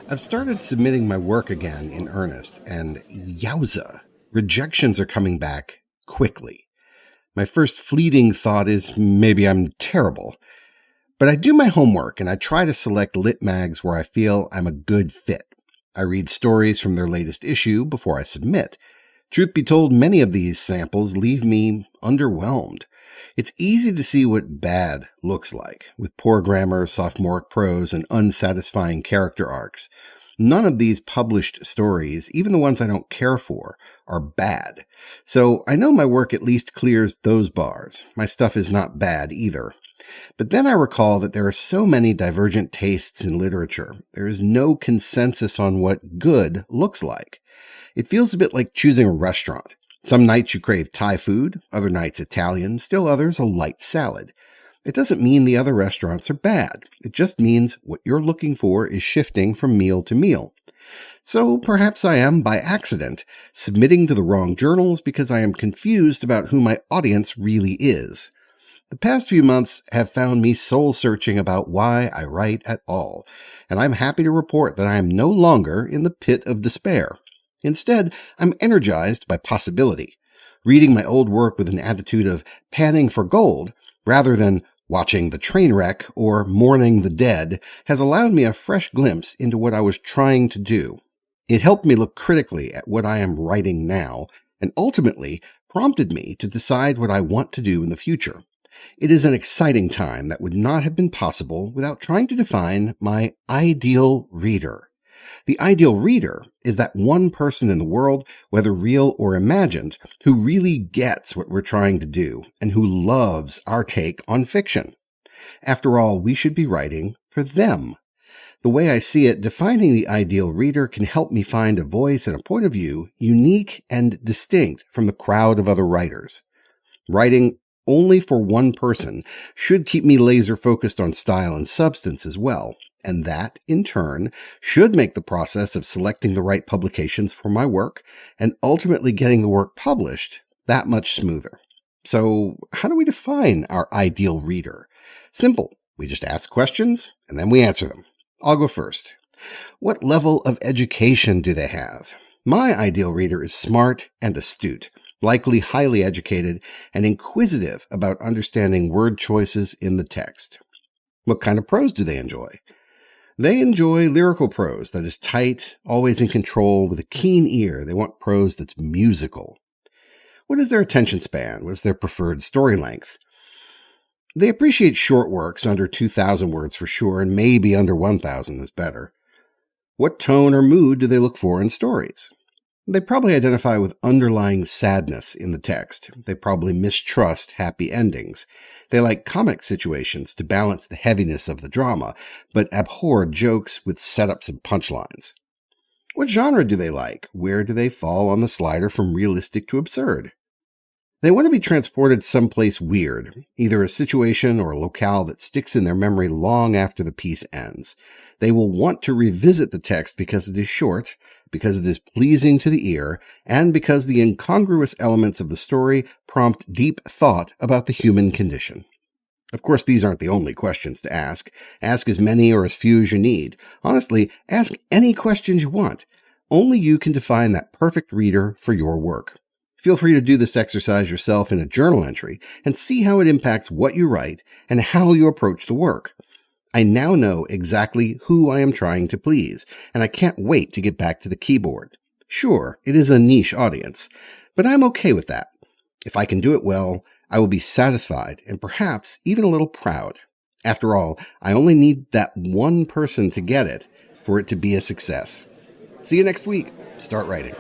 I've started submitting my work again in earnest, and yowza, rejections are coming back quickly. My first fleeting thought is maybe I'm terrible. But I do my homework and I try to select lit mags where I feel I'm a good fit. I read stories from their latest issue before I submit. Truth be told, many of these samples leave me underwhelmed. It's easy to see what bad looks like, with poor grammar, sophomoric prose, and unsatisfying character arcs. None of these published stories, even the ones I don't care for, are bad. So I know my work at least clears those bars. My stuff is not bad either. But then I recall that there are so many divergent tastes in literature. There is no consensus on what good looks like. It feels a bit like choosing a restaurant. Some nights you crave Thai food, other nights Italian, still others a light salad. It doesn't mean the other restaurants are bad. It just means what you're looking for is shifting from meal to meal. So perhaps I am, by accident, submitting to the wrong journals because I am confused about who my audience really is. The past few months have found me soul-searching about why I write at all, and I'm happy to report that I am no longer in the pit of despair. Instead, I'm energized by possibility. Reading my old work with an attitude of panning for gold, rather than watching the train wreck or mourning the dead, has allowed me a fresh glimpse into what I was trying to do. It helped me look critically at what I am writing now, and ultimately prompted me to decide what I want to do in the future. It is an exciting time that would not have been possible without trying to define my ideal reader. The ideal reader is that one person in the world, whether real or imagined, who really gets what we're trying to do and who loves our take on fiction. After all, we should be writing for them. The way I see it, defining the ideal reader can help me find a voice and a point of view unique and distinct from the crowd of other writers. Writing only for one person should keep me laser focused on style and substance as well, and that, in turn, should make the process of selecting the right publications for my work and ultimately getting the work published that much smoother. So, how do we define our ideal reader? Simple. We just ask questions and then we answer them. I'll go first. What level of education do they have? My ideal reader is smart and astute, likely highly educated, and inquisitive about understanding word choices in the text. What kind of prose do they enjoy? They enjoy lyrical prose that is tight, always in control, with a keen ear. They want prose that's musical. What is their attention span? What is their preferred story length? They appreciate short works under 2,000 words for sure, and maybe under 1,000 is better. What tone or mood do they look for in stories? They probably identify with underlying sadness in the text. They probably mistrust happy endings. They like comic situations to balance the heaviness of the drama, but abhor jokes with setups and punchlines. What genre do they like? Where do they fall on the slider from realistic to absurd? They want to be transported someplace weird, either a situation or a locale that sticks in their memory long after the piece ends. They will want to revisit the text because it is short, because it is pleasing to the ear, and because the incongruous elements of the story prompt deep thought about the human condition. Of course, these aren't the only questions to ask. Ask as many or as few as you need. Honestly, ask any questions you want. Only you can define that perfect reader for your work. Feel free to do this exercise yourself in a journal entry and see how it impacts what you write and how you approach the work. I now know exactly who I am trying to please, and I can't wait to get back to the keyboard. Sure, it is a niche audience, but I'm okay with that. If I can do it well, I will be satisfied and perhaps even a little proud. After all, I only need that one person to get it for it to be a success. See you next week. Start writing.